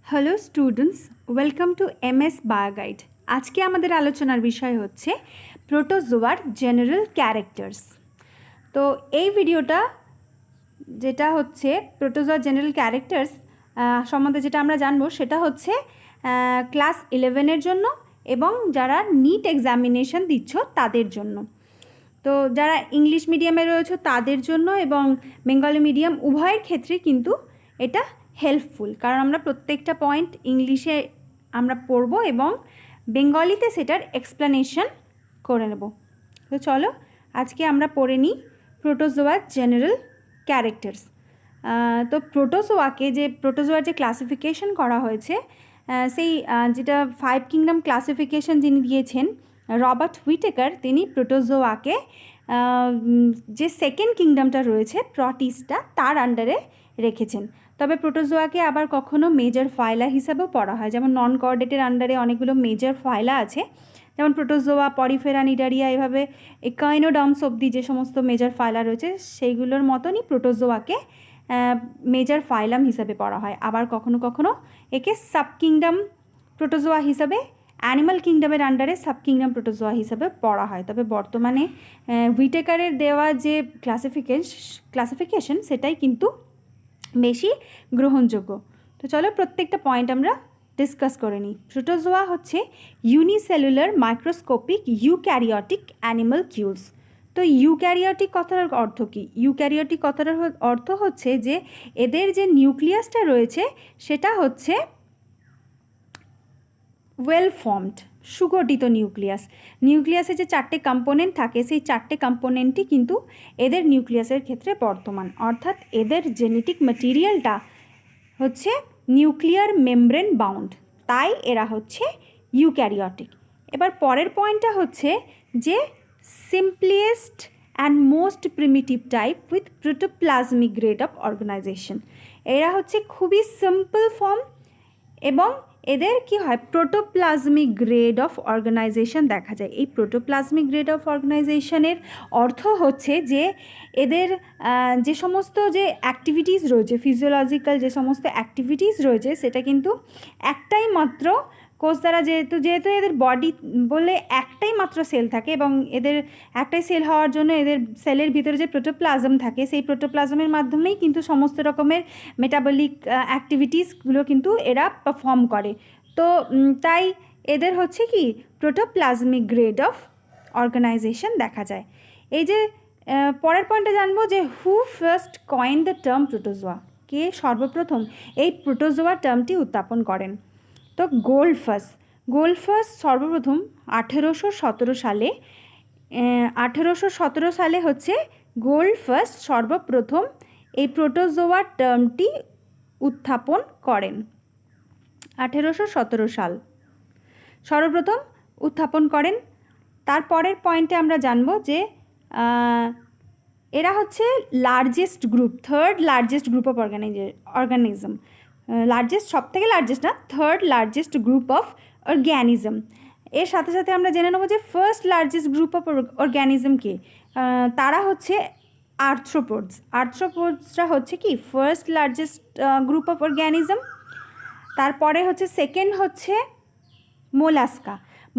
Hello students, welcome to MS Bioguide. আজকে আমাদের আলোচনার বিষয় হচ্ছে প্রোটোজোয়ার জেনারেল ক্যারেক্টার্স। তো এই ভিডিওটা যেটা হচ্ছে প্রোটোজোয়ার জেনারেল ক্যারেক্টার্স সম্বন্ধে যেটা আমরা জানবো সেটা হচ্ছে ক্লাস 11-এর জন্য এবং যারা নিট এক্সামিনেশন দিচ্ছ তাদের জন্য। তো যারা ইংলিশ মিডিয়ামে রয়েছে তাদের জন্য এবং বেঙ্গলি মিডিয়াম উভয়ের ক্ষেত্রে কিন্তু এটা হেল্পফুল, কারণ আমরা প্রত্যেকটা পয়েন্ট ইংলিশে আমরা পড়ব এবং বেঙ্গলিতে সেটার এক্সপ্লেনেশন করে নেব। তো চলো আজকে আমরা পড়ে নিই প্রোটোজোয়ার জেনারেল ক্যারেক্টার্স। তো প্রোটোজোয়ার যে ক্লাসিফিকেশন করা হয়েছে সেই যেটা 5 কিংডম ক্লাসিফিকেশন যিনি দিয়েছেন রবার্ট হুইটেকার, তিনি প্রোটোজোয়াকে যে সেকেন্ড কিংডমটা রয়েছে প্রটিস্টা তার আন্ডারে রেখেছেন। তবে প্রোটোজোয়াকে আবার কখনো মেজর ফাইলা হিসাবেও পড়া হয়, যেমন নন কর্ডেটের আন্ডারে অনেকগুলো মেজর ফাইলা আছে, যেমন প্রোটোজোয়া, পরিফেরা, নিডারিয়া, এভাবে একাইনোডার্মস অবধি যে সমস্ত মেজর ফাইলা রয়েছে সেইগুলোর মতনই প্রোটোজোয়াকে মেজর ফাইলাম হিসাবে পড়া হয়। আবার কখনো কখনো একে সাব কিংডম প্রোটোজোয়া হিসাবে, অ্যানিমাল কিংডমের আন্ডারে সাব কিংডম প্রোটোজোয়া হিসাবে পড়া হয়। তবে বর্তমানে হুইটেকারের দেওয়া যে ক্লাসিফিকেশন সেটাই কিন্তু বেশি গ্রহণযোগ্য। তো চলো প্রত্যেকটা পয়েন্ট আমরা ডিসকাস করে নিই। প্রোটোজোয়া হচ্ছে ইউনিসেলুলার মাইক্রোস্কোপিক ইউক্যারিওটিক অ্যানিমাল কিউলস। তো ইউক্যারিওটিক কথাটার অর্থ কী? ইউক্যারিওটিক কথাটার অর্থ হচ্ছে যে এদের যে নিউক্লিয়াসটা রয়েছে সেটা হচ্ছে ওয়েল ফর্মড, সুগঠিত নিউক্লিয়াসে যে 4টে কম্পোনেন্ট থাকে সেই 4টে কম্পোনেন্টই কিন্তু এদের নিউক্লিয়াসের ক্ষেত্রে বর্তমান, অর্থাৎ এদের জেনেটিক ম্যাটেরিয়ালটা হচ্ছে নিউক্লিয়ার মেমব্রেন বাউন্ড, তাই এরা হচ্ছে ইউক্যারিওটিক। এবার পরের পয়েন্টটা হচ্ছে যে simplest and most primitive type with protoplasmic grade of organisation. এরা হচ্ছে খুবই সিম্পল ফর্ম এবং এদের কি হয়, প্রোটোপ্লাজমিক গ্রেড অফ অর্গানাইজেশন দেখা যায়। এই প্রোটোপ্লাজমিক গ্রেড অফ অর্গানাইজেশনের অর্থ হচ্ছে যে এদের যে সমস্ত যে অ্যাক্টিভিটিস রয়েছে, ফিজিওলজিক্যাল যে সমস্ত অ্যাক্টিভিটিস রয়েছে সেটা কিন্তু একটাই মাত্র কোষ দ্বারা, যেহেতু এদের বডি বলে একটাই মাত্র সেল থাকে এবং এদের একটাই সেল হওয়ার জন্য এদের সেলের ভিতরে যে প্রোটোপ্লাজম থাকে সেই প্রোটোপ্লাজমের মাধ্যমেই কিন্তু সমস্ত রকমের মেটাবলিক অ্যাক্টিভিটিসগুলো কিন্তু এরা পারফর্ম করে। তো তাই এদের হচ্ছে কি প্রোটোপ্লাজমিক গ্রেড অফ অর্গানাইজেশন দেখা যায়। এই যে পরের পয়েন্টে জানবো যে who first coined the term protozoa, কে সর্বপ্রথম এই প্রোটোজোয়া টার্মটি উত্থাপন করেন? তো গোল্ডফাস সর্বপ্রথম 1817 সালে 1817 সালে হচ্ছে গোল্ডফাস সর্বপ্রথম এই প্রোটোজোয়া টার্মটি উত্থাপন করেন। 1817 সাল সর্বপ্রথম উত্থাপন করেন। তারপরের পয়েন্টে আমরা জানব যে এরা হচ্ছে largest group, third largest group of organism, largest সব থেকে লার্জেস্ট না, থার্ড লার্জেস্ট গ্রুপ অফ অর্গ্যানিজম। এর সাথে সাথে আমরা জেনে নেব যে ফার্স্ট লার্জেস্ট গ্রুপ অফ অর্গ্যানিজমকে, তারা হচ্ছে আর্থ্রোপোডসরা হচ্ছে কি first largest group of organism. তারপরে হচ্ছে সেকেন্ড হচ্ছে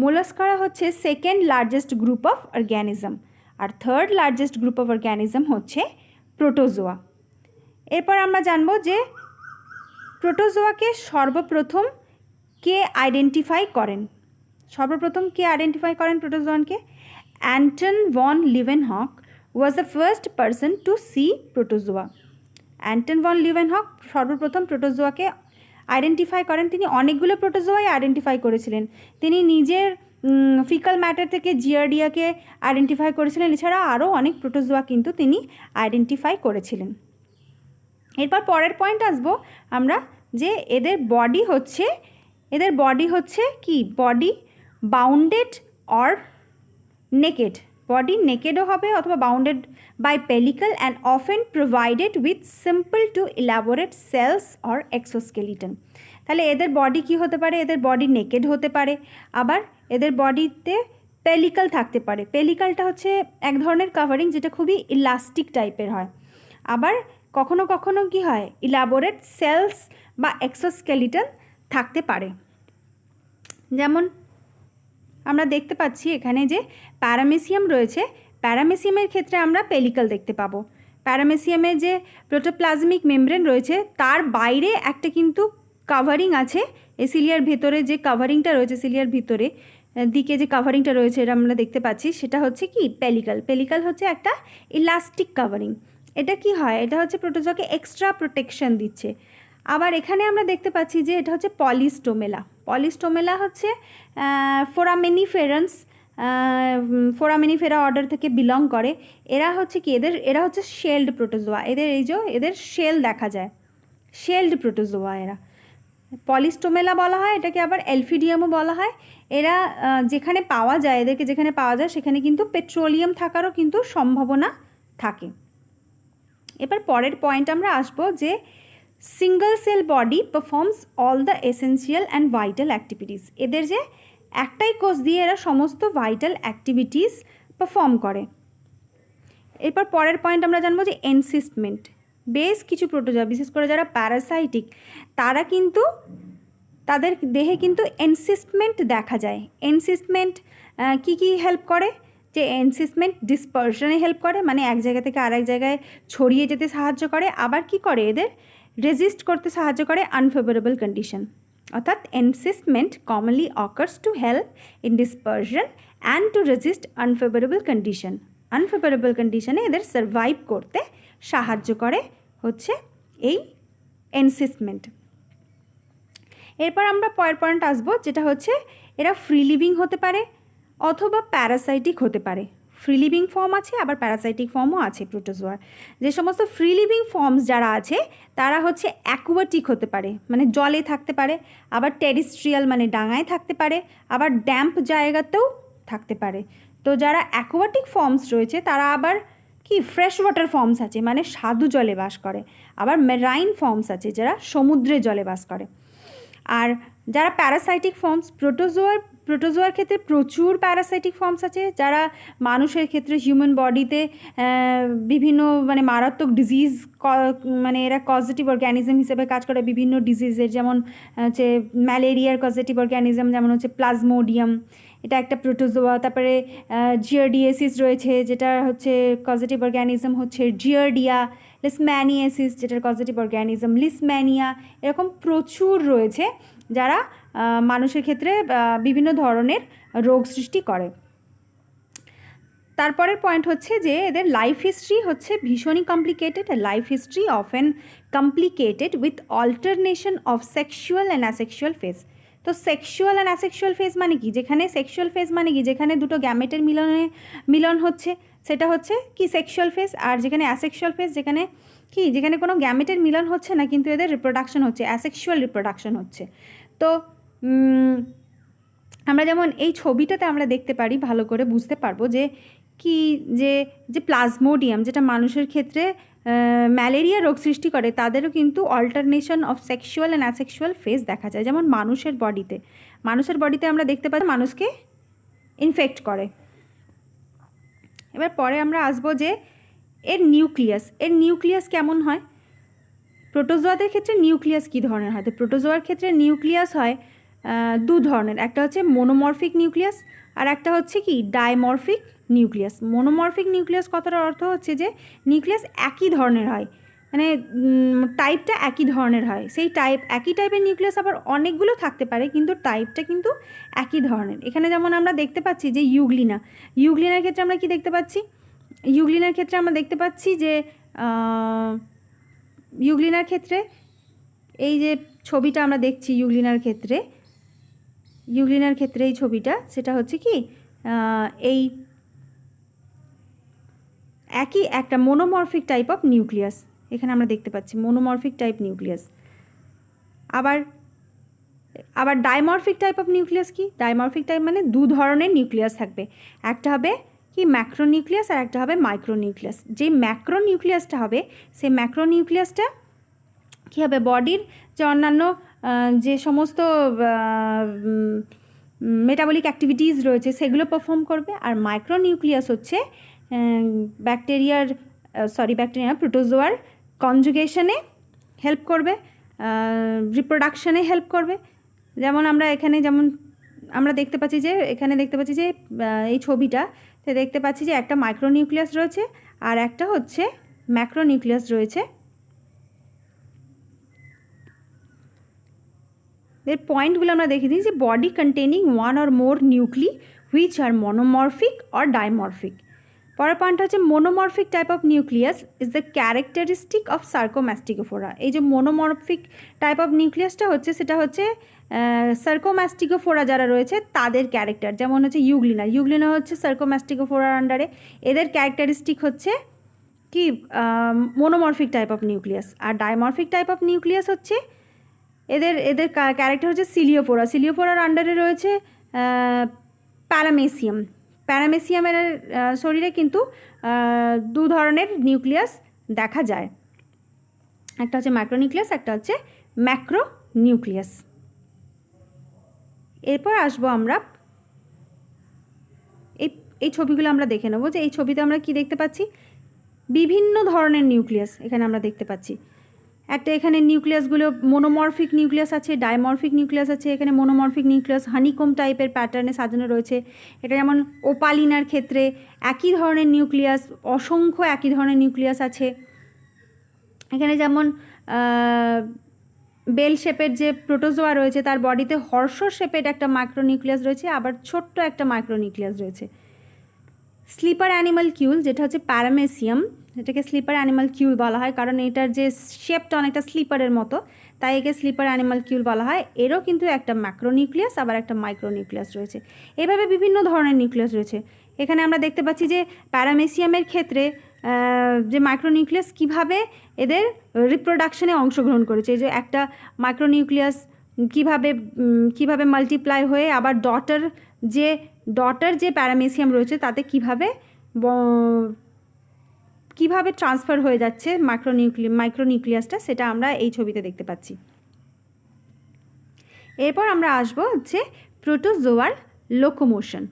মোলাস্কারা হচ্ছে second largest group of organism, আর third largest group of organism হচ্ছে প্রোটোজোয়া। এরপর আমরা জানব যে প্রোটোজোয়াকে সর্বপ্রথম কে আইডেন্টিফাই করেন প্রোটোজোয়ানকে? Anton van Leeuwenhoek was the first person to see protozoa. Anton van Leeuwenhoek সর্বপ্রথম প্রোটোজোয়াকে আইডেন্টিফাই করেন। তিনি অনেকগুলো প্রোটোজোয়াই আইডেন্টিফাই করেছিলেন। তিনি নিজের ফিকাল ম্যাটার থেকে জিয়ার্ডিয়াকে আইডেন্টিফাই করেছিলেন, এছাড়া আরও অনেক প্রোটোজোয়া কিন্তু তিনি আইডেন্টিফাই করেছিলেন। এরপর পরের পয়েন্ট আসবো আমরা যে এদের বডি হচ্ছে কি body bounded or naked, body নেকেডও হবে অথবা bounded by pellicle and often provided with simple to elaborate shells or exoskeleton. তাহলে এদের বডি কি হতে পারে? এদের বডি নেকেড হতে পারে, আবার এদের বডিতে পেলিকল থাকতে পারে। পেলিকলটা হচ্ছে এক ধরনের কাভারিং যেটা খুবই ইলাস্টিক টাইপের হয়। আবার কখনো কখনো কি হয়, ইলাবোরেট সেলস বা এক্সোস্কেলিটন থাকতে পারে। যেমন আমরা দেখতে পাচ্ছি এখানে যে প্যারামেসিয়াম রয়েছে, প্যারামেসিয়ামের ক্ষেত্রে আমরা পেলিকাল দেখতে পাবো। প্যারামেসিয়ামের যে প্রোটোপ্লাজমিক মেমব্রেন রয়েছে তার বাইরে একটা কিন্তু কাভারিং আছে, এই সিলিয়ার ভেতরে যে কাভারিংটা রয়েছে, সিলিয়ার ভিতরে দিকে যে কাভারিংটা রয়েছে এটা আমরা দেখতে পাচ্ছি, সেটা হচ্ছে কি পেলিকাল। পেলিকাল হচ্ছে একটা ইলাস্টিক কাভারিং। এটা কি হয়, এটা হচ্ছে প্রোটোজোয়াকে এক্সট্রা প্রোটেকশন দিচ্ছে। আবার এখানে আমরা দেখতে পাচ্ছি যে এটা হচ্ছে পলিস্টোমেলা। পলিস্টোমেলা হচ্ছে ফোরামেনিফেরান্স, ফোরামেনিফেরা অর্ডার থেকে বিলং করে। এরা হচ্ছে কি এরা হচ্ছে শেলড প্রোটোজোয়া। এদের শেল দেখা যায়, শেলড প্রোটোজোয়া এরা। পলিস্টোমেলা বলা হয় এটাকে, আবার এলফিডিয়ামও বলা হয়। এরা যেখানে পাওয়া যায়, এদেরকে যেখানে পাওয়া যায় সেখানে কিন্তু পেট্রোলিয়াম থাকারও কিন্তু সম্ভাবনা থাকে। এবার পরের পয়েন্ট আমরা আসবো যে single sell body performs all the essential and vital activities. এদের যে একটাই কোষ দিয়ে এরা সমস্ত ভাইটাল অ্যাক্টিভিটিস পারফর্ম করে। এরপর পরের পয়েন্ট আমরা জানবো যে এনসিস্টমেন্ট। বেশ কিছু প্রোটোজোয়া, বিশেষ করে যারা প্যারাসাইটিক, তারা কিন্তু তাদের দেহে কিন্তু এনসিস্টমেন্ট দেখা যায়। এনসিস্টমেন্ট কি কি হেল্প করে, যে এনসিস্টমেন্ট ডিসপারশনে হেল্প করে, মানে এক জায়গা থেকে আরেক জায়গায় ছড়িয়ে যেতে সাহায্য করে। আবার কি করে, এদের রেজিস্ট করতে সাহায্য করে আনফেভারেবল কন্ডিশন। অর্থাৎ encystment commonly occurs to help in dispersion and to resist unfavourable condition. Unfavourable কন্ডিশনে এদের সার্ভাইভ করতে সাহায্য করে হচ্ছে এই এনসিস্টমেন্ট। এরপর আমরা পরের পয়েন্ট আসবো, যেটা হচ্ছে এরা ফ্রি লিভিং হতে পারে অথবা প্যারাসাইটিক হতে পারে। ফ্রি লিভিং ফর্ম আছে, আবার প্যারাসাইটিক ফর্মও আছে প্রোটোজোয়ার। যে সমস্ত ফ্রি লিভিং ফর্মস যারা আছে তারা হচ্ছে অ্যাকুয়াটিক হতে পারে, মানে জলে থাকতে পারে, আবার টেরিস্ট্রিয়াল মানে ডাঙায় থাকতে পারে, আবার ড্যাম্প জায়গাতেও থাকতে পারে। তো যারা অ্যাকুয়াটিক ফর্মস রয়েছে তারা আবার কি ফ্রেশ ওয়াটার ফর্মস আছে, মানে স্বাদু জলে বাস করে। আবার মেরাইন ফর্মস আছে যারা সমুদ্রে জলে বাস করে। আর যারা প্যারাসাইটিক ফর্মস, প্রোটোজোয়ার ক্ষেত্রে প্রচুর প্যারাসাইটিক ফর্মস আছে, যারা মানুষের ক্ষেত্রে হিউম্যান বডিতে বিভিন্ন মানে মারাত্মক ডিজিজ, মানে এরা কজেটিভ অর্গ্যানিজম হিসেবে কাজ করে বিভিন্ন ডিজিজের। যেমন হচ্ছে ম্যালেরিয়ার কজেটিভ অর্গ্যানিজম যেমন হচ্ছে প্লাজমোডিয়াম, এটা একটা প্রোটোজোয়া। তারপরে জিয়ারডিয়াসিস রয়েছে, যেটা হচ্ছে কজেটিভ অর্গ্যানিজম হচ্ছে জিয়ারডিয়া। লিসম্যানিয়াসিস, যেটার কজেটিভ অর্গ্যানিজম লিসম্যানিয়া। এরকম প্রচুর রয়েছে যারা মানুষের ক্ষেত্রে বিভিন্ন ধরনের রোগ সৃষ্টি করে। তারপরের পয়েন্ট হচ্ছে যে এদের লাইফ হিস্ট্রি হচ্ছে ভীষণই complicated. Life history often complicated with alternation of sexual and asexual phase. তো সেক্সুয়াল অ্যান্ড অ্যাসেক্সুয়াল ফেজ মানে কি, যেখানে সেক্সুয়াল ফেজ মানে কি, যেখানে দুটো গ্যামেটের মিলন হচ্ছে সেটা হচ্ছে কি সেক্সুয়াল ফেজ। আর যেখানে অ্যাসেক্সুয়াল ফেজ, যেখানে কি, যেখানে কোনো গ্যামেটের মিলন হচ্ছে না কিন্তু এদের রিপ্রোডাকশন হচ্ছে, অ্যাসেক্সুয়াল রিপ্রোডাকশন হচ্ছে। তো আমরা যেমন এই ছবিটাতে আমরা দেখতে পারি, ভালো করে বুঝতে পারবো যে কি, যে প্লাজমোডিয়াম যেটা মানুষের ক্ষেত্রে ম্যালেরিয়া রোগ সৃষ্টি করে, তাদেরও কিন্তু alternation of sexual and asexual phase দেখা যায়। যেমন মানুষের বডিতে আমরা দেখতে পাই মানুষকে ইনফেক্ট করে। এবার পরে আমরা আসবো যে এর নিউক্লিয়াস কেমন হয়। প্রোটোজোয়াদের ক্ষেত্রে নিউক্লিয়াস কী ধরনের হয়, তো প্রোটোজোয়ার ক্ষেত্রে নিউক্লিয়াস হয় দু ধরনের। একটা হচ্ছে মোনোমরফিক নিউক্লিয়াস, আর একটা হচ্ছে কি ডাইমরফিক নিউক্লিয়াস। মোনোমরফিক নিউক্লিয়াস কথাটার অর্থ হচ্ছে যে নিউক্লিয়াস একই ধরনের হয়, মানে টাইপটা একই ধরনের হয়। সেই একই টাইপের নিউক্লিয়াস আবার অনেকগুলো থাকতে পারে, কিন্তু টাইপটা কিন্তু একই ধরনের। এখানে যেমন আমরা দেখতে পাচ্ছি যে ইউগ্লিনার ক্ষেত্রে আমরা কি দেখতে পাচ্ছি, ইউগ্লিনার ক্ষেত্রে আমরা দেখতে পাচ্ছি যে ইউগ্লিনার ক্ষেত্রে এই যে ছবিটা আমরা দেখছি ইউগ্লিনার ক্ষেত্রে এই ছবিটা, সেটা হচ্ছে কি এই একই একটা মোনোমরফিক টাইপ অফ নিউক্লিয়াস এখানে আমরা দেখতে পাচ্ছি, মোনোমরফিক টাইপ নিউক্লিয়াস। আবার ডাইমরফিক টাইপ অফ নিউক্লিয়াস কি, ডাইমরফিক টাইপ মানে দু ধরনের নিউক্লিয়াস থাকবে, একটা হবে কি ম্যাক্রোনিউক্লিয়াস আর একটা হবে মাইক্রোনিউক্লিয়াস। যে ম্যাক্রোনিউক্লিয়াসটা হবে সেই ম্যাক্রোনিউক্লিয়াসটা কী হবে, বডির যে অন্যান্য যে সমস্ত মেটাবলিক অ্যাক্টিভিটিস রয়েছে সেগুলো পারফর্ম করবে। আর মাইক্রোনিউক্লিয়াস হচ্ছে প্রোটোজোয়ার কনজুগেশনে হেল্প করবে। রিপ্রোডাকশানে হেল্প করবে। যেমন আমরা দেখতে পাচ্ছি যে এই ছবিটাতে দেখতে পাচ্ছি যে একটা মাইক্রোনিউক্লিয়াস রয়েছে আর একটা হচ্ছে ম্যাক্রোনিউক্লিয়াস রয়েছে। এর পয়েন্টগুলো আমরা দেখে দিই যে body containing one or more nuclei which are monomorphic or dimorphic. পরের পয়েন্ট হচ্ছে monomorphic type of nucleus is the characteristic of Sarcomastigophora. এই যে মনোমরফিক টাইপ অফ নিউক্লিয়াসটা হচ্ছে সেটা হচ্ছে সার্কোম্যাস্টিকোফোরা যারা রয়েছে তাদের ক্যারেক্টার। যেমন হচ্ছে ইউগ্লিনা হচ্ছে সার্কোম্যাস্টিকোফোরার আন্ডারে। এদের ক্যারেক্টারিস্টিক হচ্ছে কি মনোমরফিক টাইপ অফ নিউক্লিয়াস। আর ডাইমরফিক টাইপ অফ নিউক্লিয়াস হচ্ছে এদের ক্যারেক্টার হচ্ছে সিলিওফোরার আন্ডারে রয়েছে প্যারামেসিয়ামের শরীরে কিন্তু দু ধরনের নিউক্লিয়াস দেখা যায়, একটা হচ্ছে মাইক্রোনিউক্লিয়াস, একটা হচ্ছে ম্যাক্রোনিউক্লিয়াস। এরপর আসবো আমরা এই ছবিগুলো আমরা দেখে নেব যে এই ছবিতে আমরা কি দেখতে পাচ্ছি, বিভিন্ন ধরনের নিউক্লিয়াস এখানে আমরা দেখতে পাচ্ছি। এখানে নিউক্লিয়াসগুলো মনোমরফিক নিউক্লিয়াস আছে, ডাইমরফিক নিউক্লিয়াস আছে। এখানে মনোমরফিক নিউক্লিয়াস হানিকম টাইপের প্যাটার্নে সাজানো রয়েছে। এটা যেমন ওপালিনার ক্ষেত্রে একই ধরনের নিউক্লিয়াস, অসংখ্য একই ধরনের নিউক্লিয়াস আছে। এখানে যেমন বেল শেপের যে প্রোটোজোয়া রয়েছে তার বডিতে হর্ষ শেপের একটা মাইক্রোনিউক্লিয়াস রয়েছে, আবার ছোট্ট একটা মাইক্রোনিউক্লিয়াস রয়েছে। স্লিপার অ্যানিমাল কিউল যেটা হচ্ছে প্যারামেসিয়াম, এটাকে স্লিপার অ্যানিমাল কিউল বলা হয় কারণ এটার যে শেপটা অনেকটা স্লিপারের মতো, তাই একে স্লিপার অ্যানিমাল কিউল বলা হয়। এরও কিন্তু একটা ম্যাক্রোনিউক্লিয়াস আবার একটা মাইক্রোনিউক্লিয়াস রয়েছে। এভাবে বিভিন্ন ধরনের নিউক্লিয়াস রয়েছে। এখানে আমরা দেখতে পাচ্ছি যে প্যারামেসিয়ামের ক্ষেত্রে যে মাইক্রোনিউক্লিয়াস কীভাবে এদের রিপ্রোডাকশনে অংশগ্রহণ করেছে। এই যে একটা মাইক্রোনিউক্লিয়াস কীভাবে মাল্টিপ্লাই হয়ে আবার ডটার যে প্যারামেসিয়াম রয়েছে তাতে কীভাবে ট্রান্সফার হয়ে যাচ্ছে মাইক্রোনিউক্লিয়াসটা, সেটা আমরা এই ছবিতে দেখতে পাচ্ছি। এরপর আমরা আসবো হচ্ছে প্রোটোজোয়ার লোকোমোশন।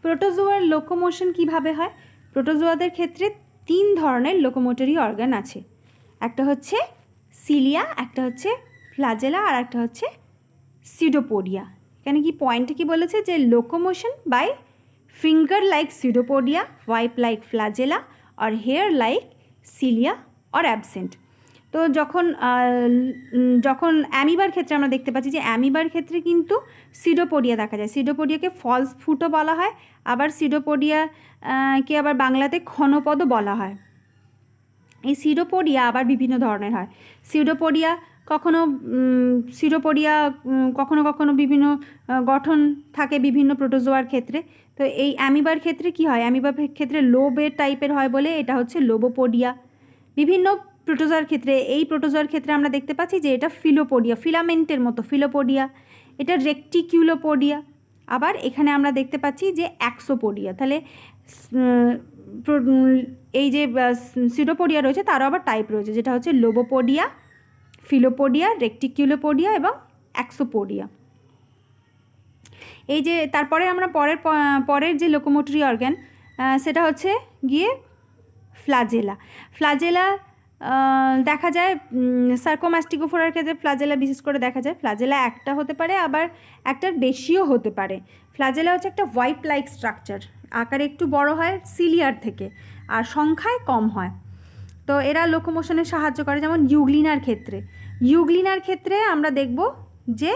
প্রোটোজোয়ার লোকোমোশন কীভাবে হয়? প্রোটোজোয়াদের ক্ষেত্রে 3 ধরনের লোকোমোটরি অর্গান আছে। একটা হচ্ছে সিলিয়া, একটা হচ্ছে ফ্ল্যাজেলা, আর একটা হচ্ছে সিউডোপোডিয়া। এখানে কি পয়েন্টে কি বলেছে যে locomotion by finger like pseudopodia, whip like flagella और हेयर लाइक সিলিয়া और অ্যাবসেন্ট। তো যখন অ্যামিবার ক্ষেত্রে আমরা দেখতে পাচ্ছি যে অ্যামিবার ক্ষেত্রে কিন্তু সিউডোপোডিয়া দেখা যায়। সিউডোপোডিয়াকে ফলস ফুটও বলা হয়, আবার সিউডোপোডিয়াকে আবার বাংলাতে ক্ষণপদও বলা হয়। এই সিউডোপোডিয়া আবার বিভিন্ন ধরনের হয়। সিউডোপোডিয়া কখনো কখনো বিভিন্ন গঠন থাকে বিভিন্ন প্রোটোজোয়ার ক্ষেত্রে। তো এই অ্যামিবার ক্ষেত্রে কি হয়? অ্যামিবার ক্ষেত্রে লোবের টাইপের হয় বলে এটা হচ্ছে লোবোপোডিয়া। বিভিন্ন প্রোটোজোয়ার ক্ষেত্রে আমরা দেখতে পাচ্ছি যে এটা ফিলোপোডিয়া, ফিলামেন্টের মতো ফিলোপোডিয়া। এটা রেকটিকিউলোপোডিয়া। আবার এখানে আমরা দেখতে পাচ্ছি যে অ্যাক্সোপোডিয়া। তাহলে এই যে সিউডোপোডিয়া রয়েছে তারও আবার টাইপ রয়েছে, যেটা হচ্ছে লোবোপোডিয়া, ফিলোপোডিয়া, রেকটিকিউলোপোডিয়া এবং অ্যাক্সোপোডিয়া। এই যে তারপরে আমরা পরের যে লোকোমোটরি অর্গান সেটা হচ্ছে গিয়ে ফ্ল্যাজেলা দেখা যায় সার্কোম্যাস্টিকোফোরার ক্ষেত্রে। ফ্ল্যাজেলা বিশেষ করে দেখা যায়। ফ্ল্যাজেলা একটা হতে পারে, আবার একটার বেশিও হতে পারে। ফ্ল্যাজেলা হচ্ছে একটা ওয়াইপ লাইক স্ট্রাকচার, আকারে একটু বড় হয় সিলিয়ার থেকে আর সংখ্যায় কম হয়। তো এরা লোকোমোশনে সাহায্য করে। যেমন ইউগ্লিনার ক্ষেত্রে আমরা দেখব যে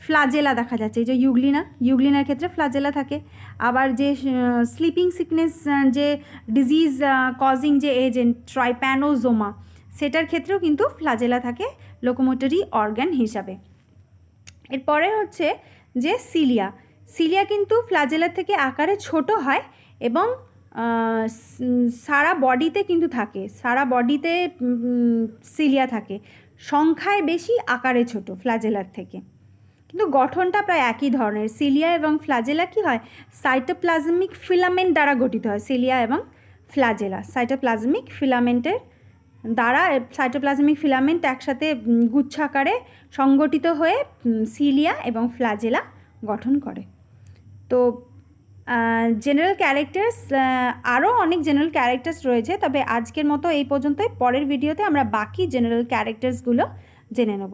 ফ্ল্যাজেলা দেখা যাচ্ছে। এই যে ইউগ্লিনার ক্ষেত্রে ফ্ল্যাজেলা থাকে। আবার যে স্লিপিং সিকনেস যে ডিজিজ কজিং যে এজেন্ট ট্রাইপ্যানোজোমা, সেটার ক্ষেত্রেও কিন্তু ফ্ল্যাজেলা থাকে লোকোমোটরি অর্গান হিসাবে। এরপরে হচ্ছে যে সিলিয়া কিন্তু ফ্ল্যাজেলার থেকে আকারে ছোট হয় এবং সারা বডিতে কিন্তু থাকে, সারা বডিতে সিলিয়া থাকে, সংখ্যায় বেশি, আকারে ছোট ফ্ল্যাজেলার থেকে, কিন্তু গঠনটা প্রায় একই ধরনের। সিলিয়া এবং ফ্ল্যাজেলা কি হয়? সাইটোপ্লাজমিক ফিলামেন্ট দ্বারা গঠিত হয়। সিলিয়া এবং ফ্ল্যাজেলা সাইটোপ্লাজমিক ফিলামেন্টের দ্বারা, সাইটোপ্লাজমিক ফিলামেন্ট একসাথে গুচ্ছাকারে সংগঠিত হয়ে সিলিয়া এবং ফ্ল্যাজেলা গঠন করে। তো জেনারেল ক্যারেক্টার্স, আরও অনেক জেনারেল ক্যারেক্টার্স রয়েছে, তবে আজকের মতো এই পর্যন্তই। পরের ভিডিওতে আমরা বাকি জেনারেল ক্যারেক্টার্সগুলো জেনে নেব।